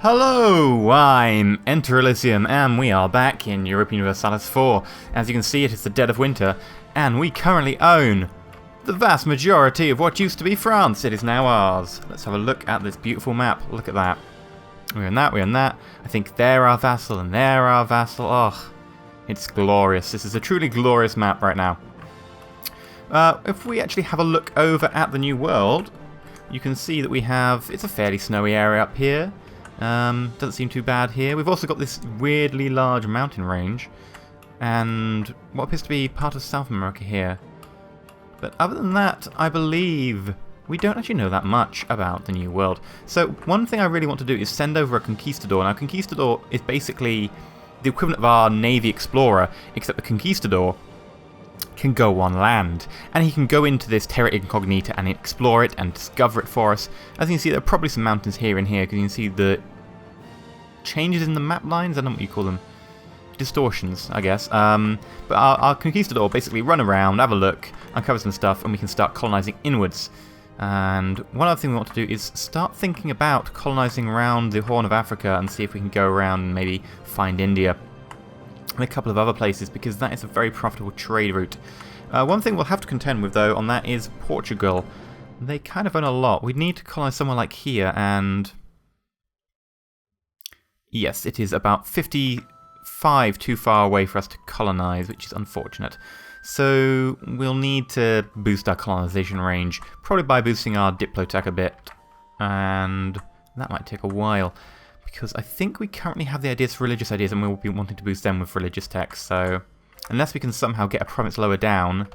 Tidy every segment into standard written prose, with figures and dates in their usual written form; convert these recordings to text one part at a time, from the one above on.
Hello, I'm EnterElysium, and we are back in Europa Universalis 4. As you can see, it is the dead of winter, and we currently own the vast majority of what used to be France. It is now ours. Let's have a look at this beautiful map. Look at that. We own that, we own that. I think they're our vassal, and they're our vassal. Oh, it's glorious. This is a truly glorious map right now. If we actually have a look over at the New World, you can see that we have, it's a fairly snowy area up here. Doesn't seem too bad here. We've also got this weirdly large mountain range and what appears to be part of South America here. But other than that, I believe we don't actually know that much about the New World. So one thing I really want to do is send over a Conquistador. Now, Conquistador is basically the equivalent of our Navy Explorer, except the Conquistador can go on land, and he can go into this terra incognita and explore it and discover it for us. As you can see, there are probably some mountains here and here, because you can see the changes in the map lines. I don't know what you call them. Distortions, I guess. But our Conquistador basically run around, have a look, uncover some stuff, and we can start colonizing inwards. And one other thing we want to do is start thinking about colonizing around the Horn of Africa and see if we can go around and maybe find India and a couple of other places, because that is a very profitable trade route. One thing we'll have to contend with, though, on that is Portugal. They kind of own a lot. We need to colonize somewhere like here, and yes, it is about 55 too far away for us to colonize, which is unfortunate. So we'll need to boost our colonization range, probably by boosting our Diplotech a bit, and that might take a while, because I think we currently have the ideas for religious ideas, and we'll be wanting to boost them with religious texts. So unless we can somehow get a province lower down,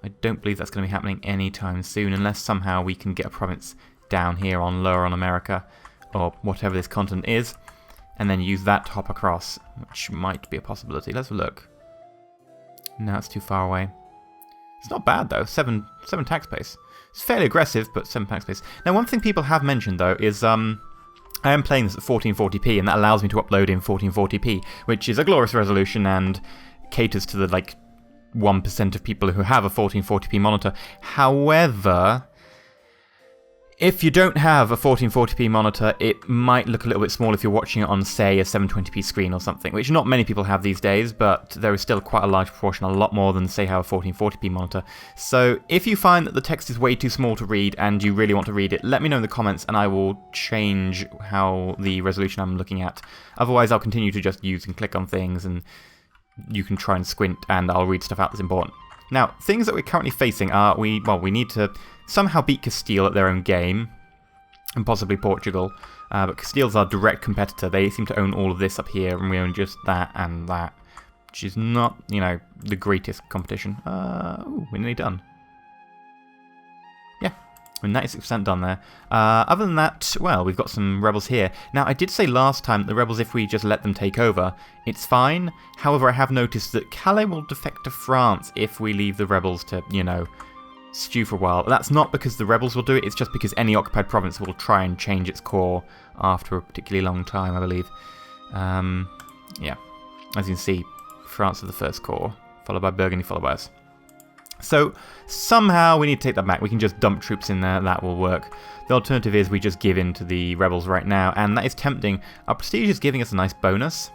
I don't believe that's going to be happening anytime soon, unless somehow we can get a province down here on lower on America, or whatever this continent is, and then use that to hop across, which might be a possibility. Let's look. No, it's too far away. It's not bad, though. 7 tax space. It's fairly aggressive, but 7 tax space. Now, one thing people have mentioned, though, is I am playing this at 1440p, and that allows me to upload in 1440p, which is a glorious resolution and caters to the, 1% of people who have a 1440p monitor. However, if you don't have a 1440p monitor, it might look a little bit small if you're watching it on, say, a 720p screen or something, which not many people have these days, but there is still quite a large proportion, a lot more than, say, have a 1440p monitor. So if you find that the text is way too small to read and you really want to read it, let me know in the comments and I will change how the resolution I'm looking at. Otherwise, I'll continue to just use and click on things, and you can try and squint and I'll read stuff out that's important. Now, things that we're currently facing are, we need to somehow beat Castile at their own game, and possibly Portugal, but Castile's our direct competitor. They seem to own all of this up here, and we own just that and that, which is not, the greatest competition. Ooh, we're nearly done. Yeah, we're 96% done there. Other than that, well, we've got some rebels here. Now, I did say last time that the rebels, if we just let them take over, it's fine. However, I have noticed that Calais will defect to France if we leave the rebels to, stew for a while. That's not because the rebels will do it, it's just because any occupied province will try and change its core after a particularly long time, I believe. Yeah, as you can see, France is the first core, followed by Burgundy, followed by us. So somehow we need to take that back. We can just dump troops in there, that will work. The alternative is we just give in to the rebels right now, and that is tempting. Our prestige is giving us a nice bonus.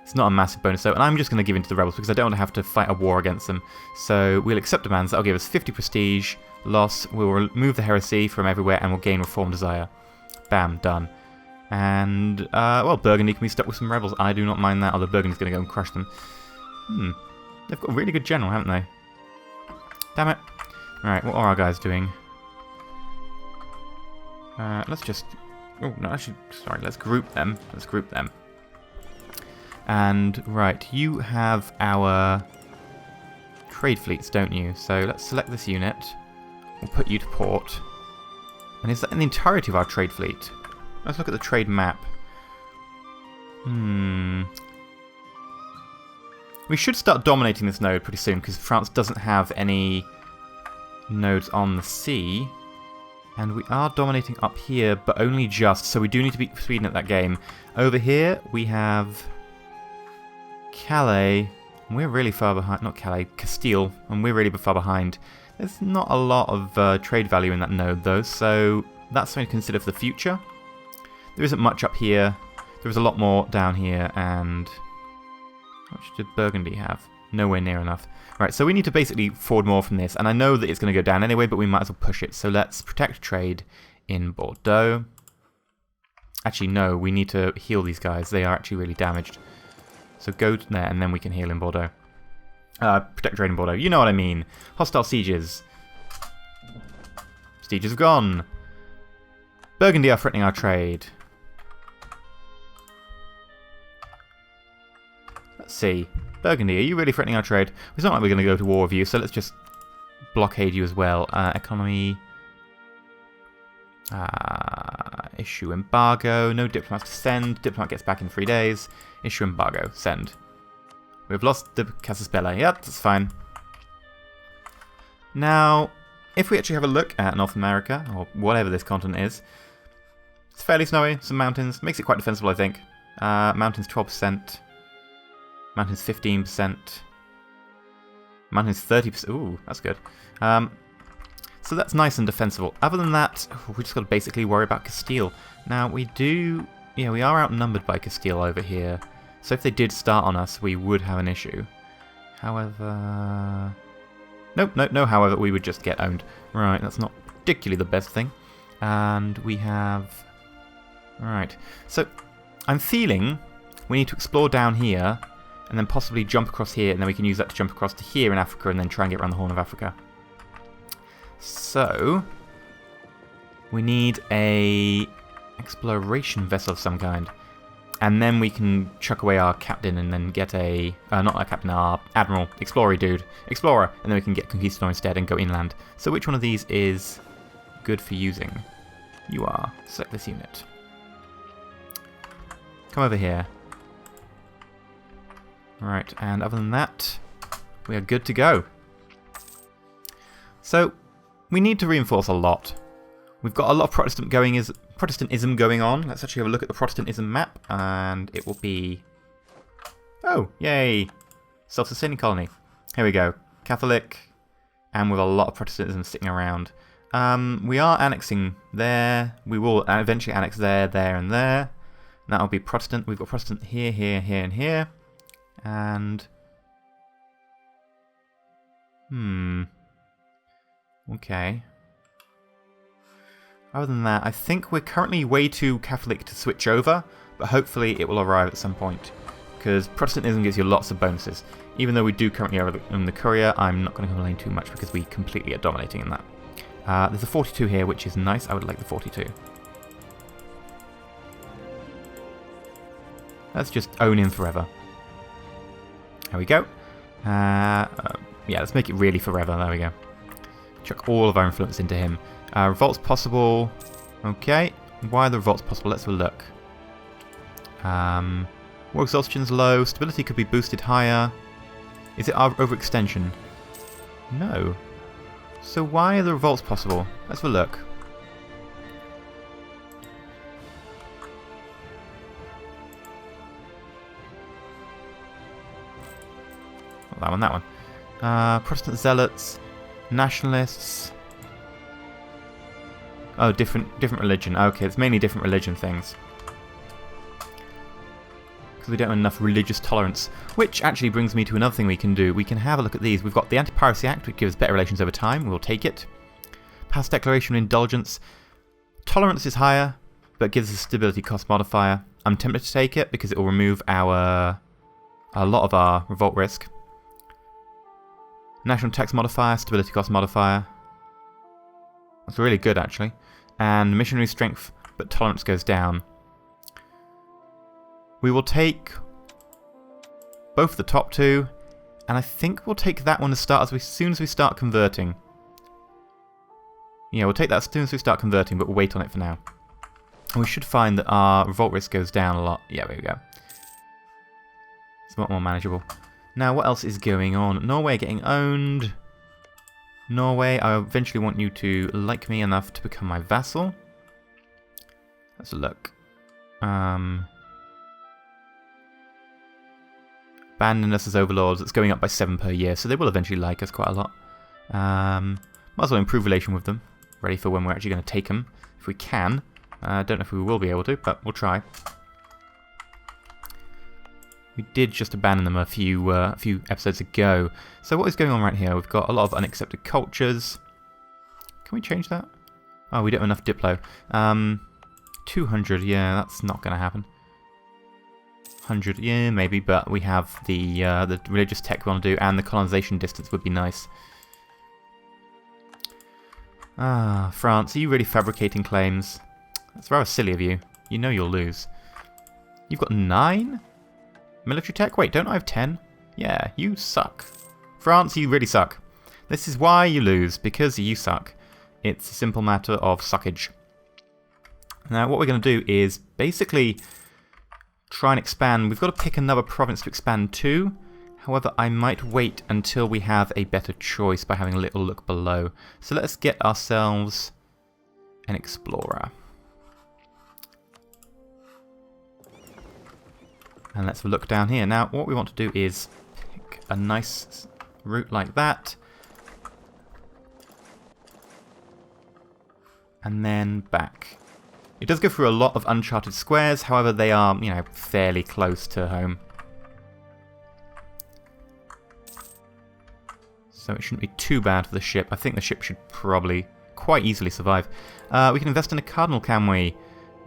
It's not a massive bonus though, and I'm just going to give in to the rebels because I don't want to have to fight a war against them. So we'll accept demands. That'll give us 50 prestige, loss, we'll remove the heresy from everywhere, and we'll gain reform desire. Bam, done. And, well, Burgundy can be stuck with some rebels. I do not mind that, although Burgundy's going to go and crush them. They've got a really good general, haven't they? Damn it. Alright, what are our guys doing? Let's just... Oh, no, actually, sorry, let's group them. Let's group them. And, right, you have our trade fleets, don't you? So let's select this unit. We'll put you to port. And is that in the entirety of our trade fleet? Let's look at the trade map. We should start dominating this node pretty soon, because France doesn't have any nodes on the sea. And we are dominating up here, but only just, so we do need to beat Sweden at that game. Over here, we have Calais. We're really far behind, not Calais, Castile, and we're really far behind. There's not a lot of trade value in that node, though, so that's something to consider for the future. There isn't much up here. There is a lot more down here, and... How much did Burgundy have? Nowhere near enough. Right, so we need to basically forward more from this, and I know that it's going to go down anyway, but we might as well push it. So let's protect trade in Bordeaux. Actually, no, we need to heal these guys. They are actually really damaged. So go to there, and then we can heal in Bordeaux. Protect trade in Bordeaux. You know what I mean. Hostile sieges. Sieges have gone. Burgundy are threatening our trade. Let's see. Burgundy, are you really threatening our trade? It's not like we're going to go to war with you, so let's just blockade you as well. Economy. Issue embargo. No diplomats to send. Diplomat gets back in 3 days. Issue embargo. Send. We've lost the Casus Belli. Yep, that's fine. Now, if we actually have a look at North America, or whatever this continent is, it's fairly snowy, some mountains. Makes it quite defensible, I think. Mountains 12%. Mountains 15%. Mountains 30%. Ooh, that's good. So that's nice and defensible. Other than that, we just got to basically worry about Castile. Now, we do... Yeah, we are outnumbered by Castile over here. So if they did start on us, we would have an issue. However... Nope, no, however, we would just get owned. Right, that's not particularly the best thing. And we have... Right, so I'm feeling we need to explore down here, and then possibly jump across here, and then we can use that to jump across to here in Africa, and then try and get around the Horn of Africa. So... We need a exploration vessel of some kind. And then we can chuck away our captain and then get a... not our captain, our admiral. Explorer dude. Explorer. And then we can get Conquistador instead and go inland. So which one of these is good for using? You are. Select this unit. Come over here. Right, and other than that, we are good to go. So, we need to reinforce a lot. We've got a lot of Protestantism going on. Let's actually have a look at the Protestantism map, and it will be... Oh, yay! Self-sustaining colony. Here we go. Catholic, and with a lot of Protestantism sticking around. We are annexing there. We will eventually annex there, there, and there. And that'll be Protestant. We've got Protestant here, here, here, and here. And... Okay. Other than that, I think we're currently way too Catholic to switch over, but hopefully it will arrive at some point. Because Protestantism gives you lots of bonuses. Even though we do currently own the Courier, I'm not going to complain too much because we completely are dominating in that. There's a 42 here, which is nice. I would like the 42. Let's just own him forever. There we go. Yeah, let's make it really forever. There we go. Chuck all of our influence into him. Revolts possible. Okay. Why are the revolts possible? Let's have a look. War exhaustion's low. Stability could be boosted higher. Is it our overextension? No. So why are the revolts possible? Let's have a look. Not that one, that one. Protestant zealots. Nationalists. Oh, different religion. Okay, it's mainly different religion things. Because we don't have enough religious tolerance. Which actually brings me to another thing we can do. We can have a look at these. We've got the Anti-Piracy Act, which gives better relations over time. We'll take it. Past Declaration of Indulgence. Tolerance is higher, but gives us a stability cost modifier. I'm tempted to take it because it will remove a lot of our revolt risk. National tax modifier, stability cost modifier. That's really good, actually. And missionary strength, but tolerance goes down. We will take both the top two, and I think we'll take that one to start as soon as we start converting. Yeah, we'll take that as soon as we start converting, but we'll wait on it for now. And we should find that our revolt risk goes down a lot. Yeah, there we go. It's a lot more manageable. Now, what else is going on? Norway getting owned. Norway, I eventually want you to like me enough to become my vassal. Let's look. Abandon us as overlords. It's going up by 7 per year, so they will eventually like us quite a lot. Might as well improve relation with them. Ready for when we're actually going to take them, if we can. I don't know if we will be able to, but we'll try. We did just abandon them a few episodes ago. So what is going on right here? We've got a lot of unaccepted cultures. Can we change that? Oh, we don't have enough Diplo. 200, yeah, that's not going to happen. 100, yeah, maybe, but we have the religious tech we want to do, and the colonization distance would be nice. Ah, France, are you really fabricating claims? That's rather silly of you. You know you'll lose. You've got 9? Military tech? Wait, don't I have 10? Yeah, you suck. France, you really suck. This is why you lose, because you suck. It's a simple matter of suckage. Now, what we're going to do is basically try and expand. We've got to pick another province to expand to. However, I might wait until we have a better choice by having a little look below. So let's get ourselves an explorer. And let's look down here. Now, what we want to do is pick a nice route like that. And then back. It does go through a lot of uncharted squares, however they are, you know, fairly close to home. So it shouldn't be too bad for the ship. I think the ship should probably quite easily survive. We can invest in a cardinal, can we?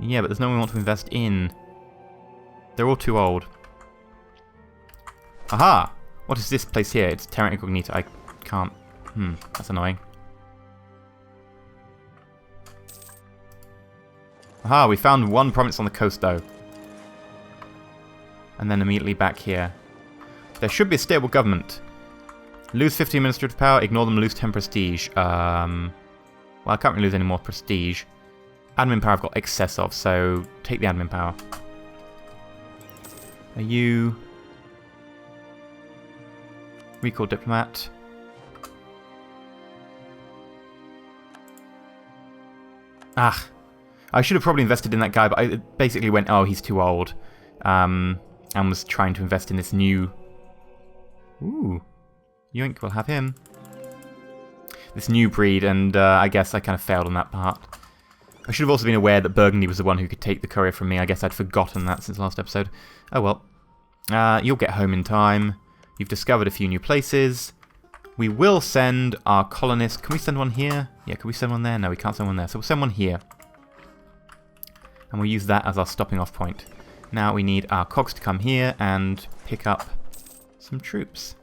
Yeah, but there's no one we want to invest in. They're all too old. Aha! What is this place here? It's Terra Incognita. I can't... that's annoying. Aha, we found one province on the coast, though. And then immediately back here. There should be a stable government. Lose 50 administrative power, ignore them, lose 10 prestige. Well, I can't really lose any more prestige. Admin power I've got excess of, so take the admin power. Are you... Recall diplomat. Ah. I should have probably invested in that guy, but I basically went, oh, he's too old. And was trying to invest in this new... Ooh. Yoink, we'll have him. This new breed, and I guess I kind of failed on that part. I should have also been aware that Burgundy was the one who could take the courier from me. I guess I'd forgotten that since last episode. Oh well. You'll get home in time. You've discovered a few new places. We will send our colonists. Can we send one here? Yeah, can we send one there? No, we can't send one there. So we'll send one here. And we'll use that as our stopping off point. Now we need our cogs to come here and pick up some troops.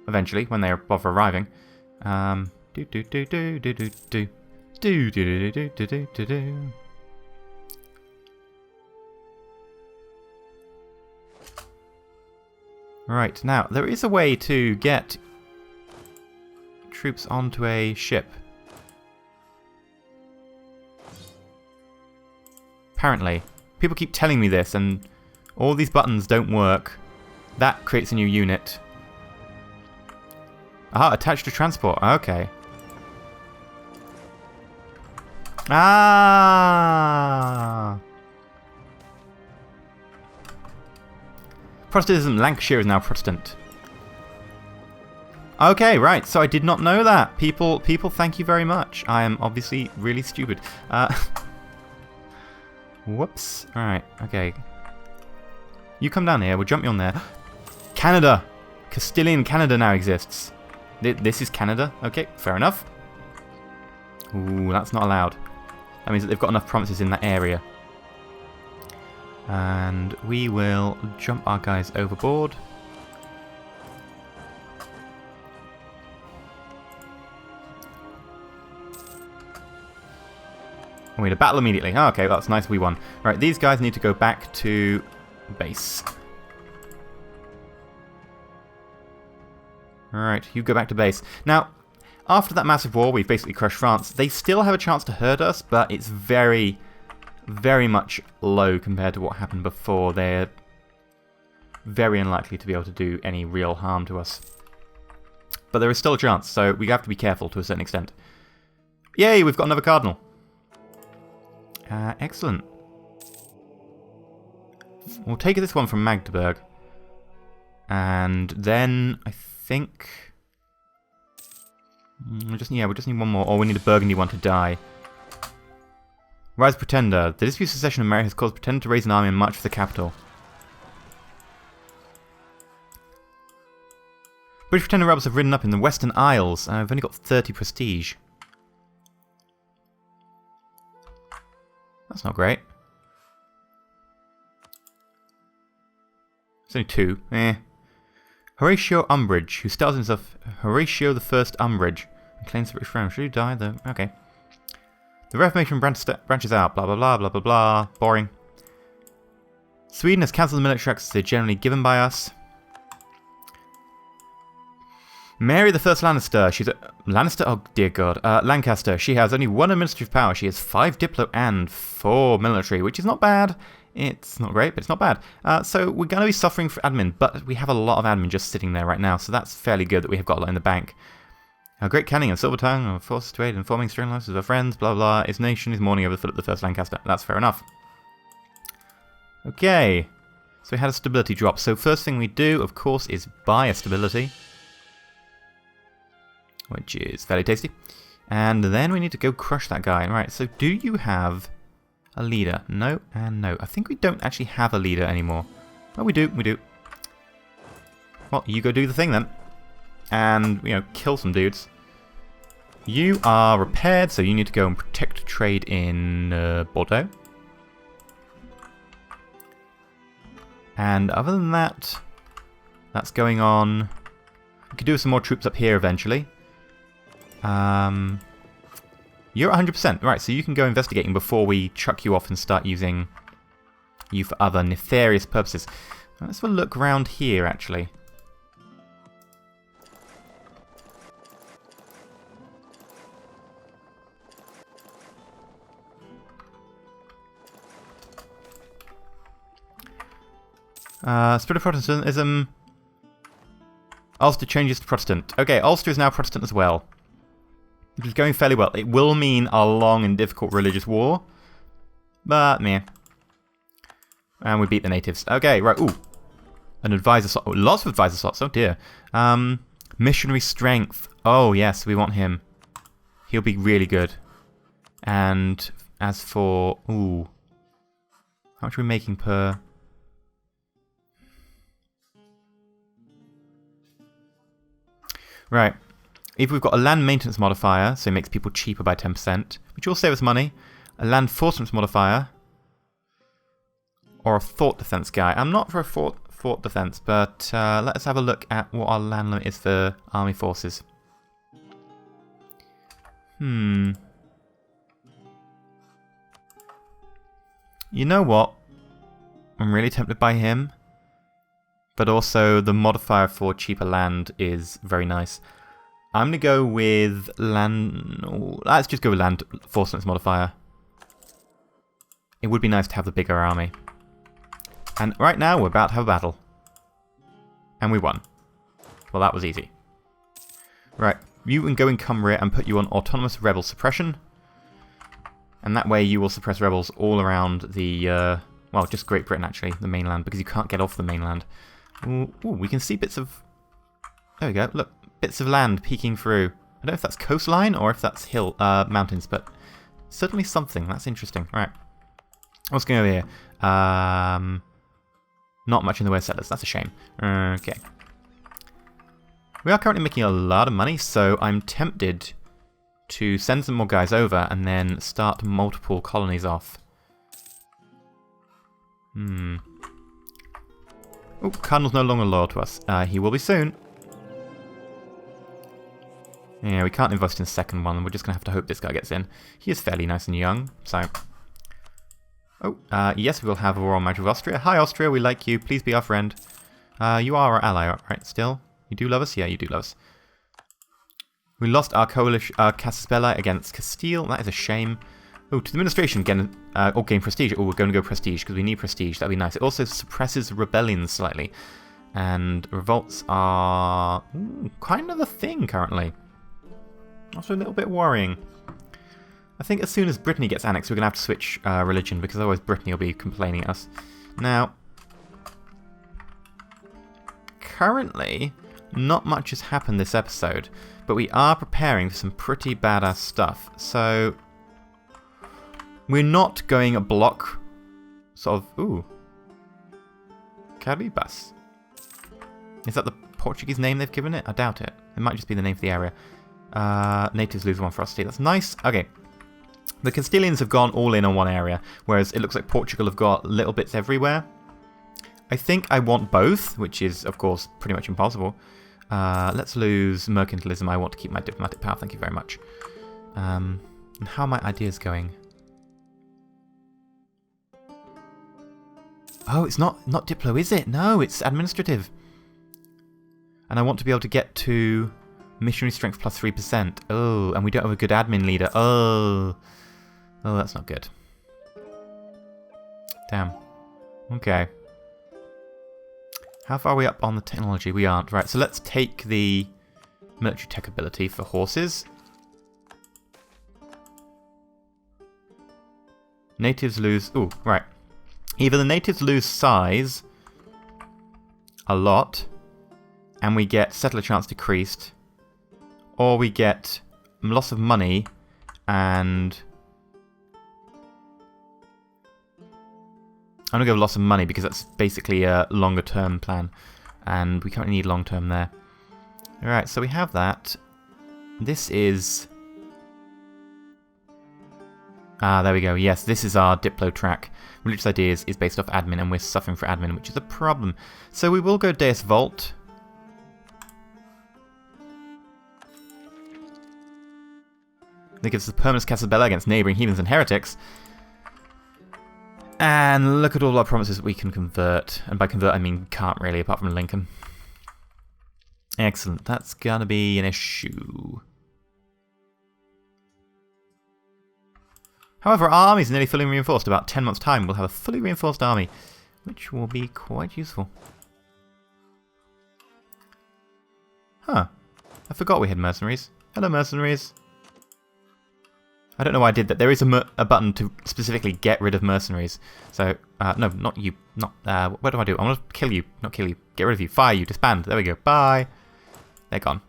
Eventually, when they bother arriving. Right, now, there is a way to get troops onto a ship. Apparently. People keep telling me this, and all these buttons don't work. That creates a new unit. Aha, attached to transport. Okay. Ah! Protestantism. Lancashire is now Protestant. Okay, right. So I did not know that. People, thank you very much. I am obviously really stupid. Whoops. Alright, okay. You come down here, we'll jump you on there. Canada! Castilian Canada now exists. This is Canada? Okay, fair enough. Ooh, that's not allowed. That means that they've got enough provinces in that area. And we will jump our guys overboard. And we had a battle immediately. Oh, okay, that's nice, we won. Right, these guys need to go back to base. Alright, you go back to base. Now, after that massive war, we've basically crushed France. They still have a chance to hurt us, but it's very, very much low compared to what happened before. They're very unlikely to be able to do any real harm to us. But there is still a chance, so we have to be careful to a certain extent. Yay, we've got another cardinal. Excellent. We'll take this one from Magdeburg. And then, I think... We just need one more. Or we need a Burgundy one to die. Rise Pretender. The dispute secession of Mary has caused Pretender to raise an army and march for the capital. British Pretender rebels have ridden up in the Western Isles. I've only got 30 prestige. That's not great. It's only 2. Horatio Umbridge, who styles himself Horatio the First Umbridge, and claims the British throne. Should he die, though? Okay. The Reformation branches out. Blah, blah, blah, blah, blah, blah. Boring. Sweden has cancelled the military acts they're generally given by us. Mary the First Lannister. She's a... Lannister? Oh, dear God. Lancaster. She has only 1 administrative power. She has 5 diplo and 4 military, which is not bad. It's not great, but it's not bad. So we're going to be suffering for admin, but we have a lot of admin just sitting there right now, so that's fairly good that we have got a lot in the bank. Great Canning and Silver Tongue are forced to aid in forming strong alliances with our friends, blah blah. His nation is mourning over Philip the First Lancaster. That's fair enough. Okay, so we had a stability drop. So first thing we do, of course, is buy a stability, which is fairly tasty. And then we need to go crush that guy. Right, so do you have a leader? No and no. I think we don't actually have a leader anymore. Oh, we do, we do. Well, you go do the thing then. And, you know, kill some dudes. You are repaired, so you need to go and protect trade in Bordeaux. And other than that, that's going on. We could do some more troops up here eventually. You're at 100%. Right, so you can go investigating before we chuck you off and start using you for other nefarious purposes. Let's have a look around here, actually. Spread of Protestantism. Ulster changes to Protestant. Okay, Ulster is now Protestant as well. Which is going fairly well. It will mean a long and difficult religious war. But, meh. And we beat the natives. Okay, right. Ooh. An advisor slot. Oh, lots of advisor slots. Oh, dear. Missionary strength. Oh, yes, we want him. He'll be really good. And as for... Ooh. How much are we making per... Right. Either we've got a land maintenance modifier, so it makes people cheaper by 10%, which will save us money, a land fortress modifier, or a fort defense guy. I'm not for a fort defense, but let us have a look at what our land limit is for army forces. You know what? I'm really tempted by him. But also, the modifier for cheaper land is very nice. I'm going to go with land... Oh, let's just go with land force modifier. It would be nice to have the bigger army. And right now, we're about to have a battle. And we won. Well, that was easy. Right, you can go in Cumbria and put you on autonomous rebel suppression. And that way you will suppress rebels all around the... well, just Great Britain, actually, the mainland, because you can't get off the mainland. Ooh, we can see bits of... There we go, look. Bits of land peeking through. I don't know if that's coastline or if that's mountains, but certainly something. That's interesting. Alright. What's going on here? Not much in the way of settlers. That's a shame. Okay. We are currently making a lot of money, so I'm tempted to send some more guys over and then start multiple colonies off. Oh, Cardinal's no longer loyal to us. He will be soon. Yeah, we can't invest in the second one. We're just going to have to hope this guy gets in. He is fairly nice and young, so... Oh, yes, we will have a war on March of Austria. Hi, Austria, we like you. Please be our friend. You are our ally, right, still? You do love us? Yeah, you do love us. We lost our coalition, Casaspella against Castile. That is a shame. Oh, to the administration, gain prestige. Oh, we're going to go prestige, because we need prestige. That'd be nice. It also suppresses rebellions slightly. And revolts are kind of a thing currently. Also a little bit worrying. I think as soon as Brittany gets annexed, we're going to have to switch religion, because otherwise Brittany will be complaining at us. Now, currently, not much has happened this episode, But we are preparing for some pretty badass stuff. So we're not going a block sort of... Ooh. Caribas. Is that the Portuguese name they've given it? I doubt it. It might just be the name for the area. Natives lose 1 ferocity. That's nice. Okay. The Castilians have gone all in on one area, whereas it looks like Portugal have got little bits everywhere. I think I want both, which is, of course, pretty much impossible. Let's lose mercantilism. I want to keep my diplomatic power. Thank you very much. And how are my ideas going? Oh, it's not Diplo, is it? No, it's administrative. And I want to be able to get to missionary strength plus 3%. Oh, and we don't have a good admin leader. Oh, that's not good. Damn. Okay. How far are we up on the technology? We aren't. Right, so let's take the military tech ability for horses. Natives lose... Ooh, right. Either the natives lose size a lot, and we get settler chance decreased, or we get loss of money and... I'm going to go loss of money because that's basically a longer term plan, and we currently need long term there. Alright, so we have that. This is... Ah, there we go. Yes, this is our Diplo track. Religious Ideas is based off admin, and we're suffering for admin, which is a problem. So we will go Deus Volt. That gives us the Permanus Casabella against neighbouring heathens and heretics. And look at all our promises that we can convert. And by convert, I mean can't really, apart from Lincoln. Excellent. That's going to be an issue. However, our army is nearly fully reinforced. About 10 months' time, we'll have a fully reinforced army, which will be quite useful. Huh. I forgot we had mercenaries. Hello, mercenaries. I don't know why I did that. There is a button to specifically get rid of mercenaries. So, no, not you. Not. What do I do? I want to kill you. Not kill you. Get rid of you. Fire you. Disband. There we go. Bye. They're gone.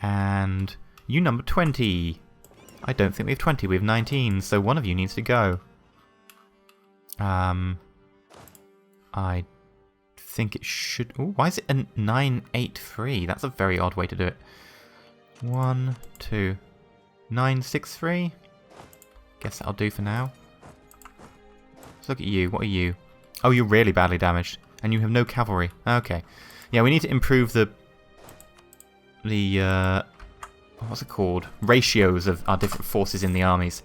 And you number 20. I don't think we have 20, we have 19, so one of you needs to go. I think it should... Ooh, why is it a 983? That's a very odd way to do it. 1, 2, 963? Guess that'll do for now. Let's look at you. What are you? Oh, you're really badly damaged. And you have no cavalry. Okay. Yeah, we need to improve the what's it called? Ratios of our different forces in the armies.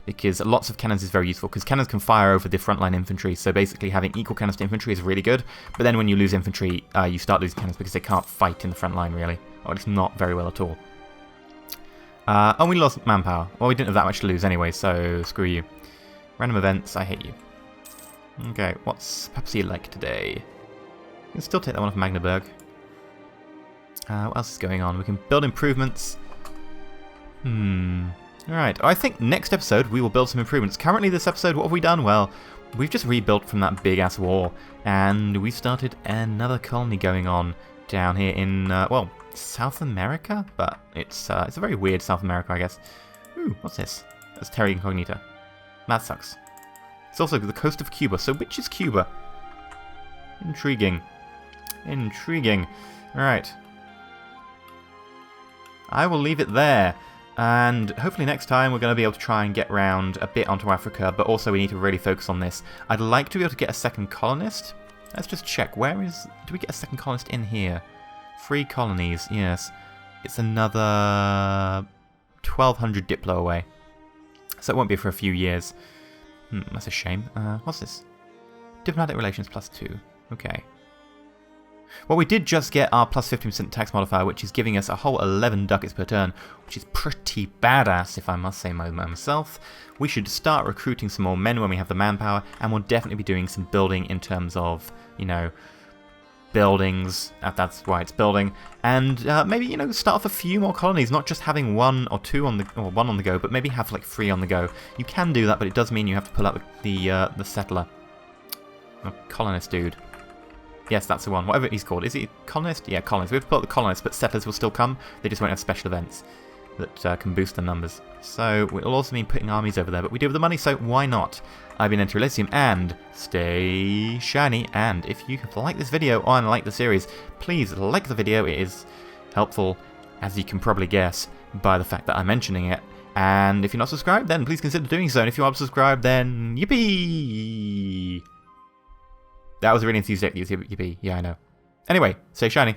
Because lots of cannons is very useful, because cannons can fire over the frontline infantry, so basically having equal cannons to infantry is really good, but then when you lose infantry, you start losing cannons because they can't fight in the front line, really. Or it's not very well at all. And we lost manpower. Well, we didn't have that much to lose anyway, so screw you. Random events, I hate you. Okay, what's Papacy like today? We can still take that one off Magdeburg. What else is going on? We can build improvements. Alright, I think next episode we will build some improvements. Currently this episode, what have we done? Well, we've just rebuilt from that big-ass war, and we started another colony going on down here in, well, South America? But it's a very weird South America, I guess. Ooh, what's this? That's Terra Incognita. That sucks. It's also the coast of Cuba, so which is Cuba? Intriguing. Intriguing. Alright. I will leave it there. And hopefully next time we're going to be able to try and get round a bit onto Africa, but also we need to really focus on this. I'd like to be able to get a second colonist. Let's just check. Where is... Do we get a second colonist in here? 3 colonies, yes. It's another 1,200 Diplo away. So it won't be for a few years. That's a shame. What's this? Diplomatic relations +2. Okay. Well, we did just get our plus 15% tax modifier, which is giving us a whole 11 ducats per turn, which is pretty badass, if I must say myself. We should start recruiting some more men when we have the manpower, and we'll definitely be doing some building in terms of, you know, buildings. That's why it's building, and maybe, you know, start off a few more colonies, not just having 1 or 2 on the or 1 on the go, but maybe have like 3 on the go. You can do that, but it does mean you have to pull out the settler, colonist dude. Yes, that's the one. Whatever he's called. Is he colonist? Yeah, colonist. We have to put the colonists, but settlers will still come. They just won't have special events that can boost the numbers. So we'll also mean putting armies over there, but we do have the money, so why not? I've been EnterElysium, and stay shiny. And if you have liked this video or like the series, please like the video. It is helpful, as you can probably guess, by the fact that I'm mentioning it. And if you're not subscribed, then please consider doing so. And if you are subscribed, then yippee! That was a really enthusiastic yippee. Yeah, I know. Anyway, stay shiny.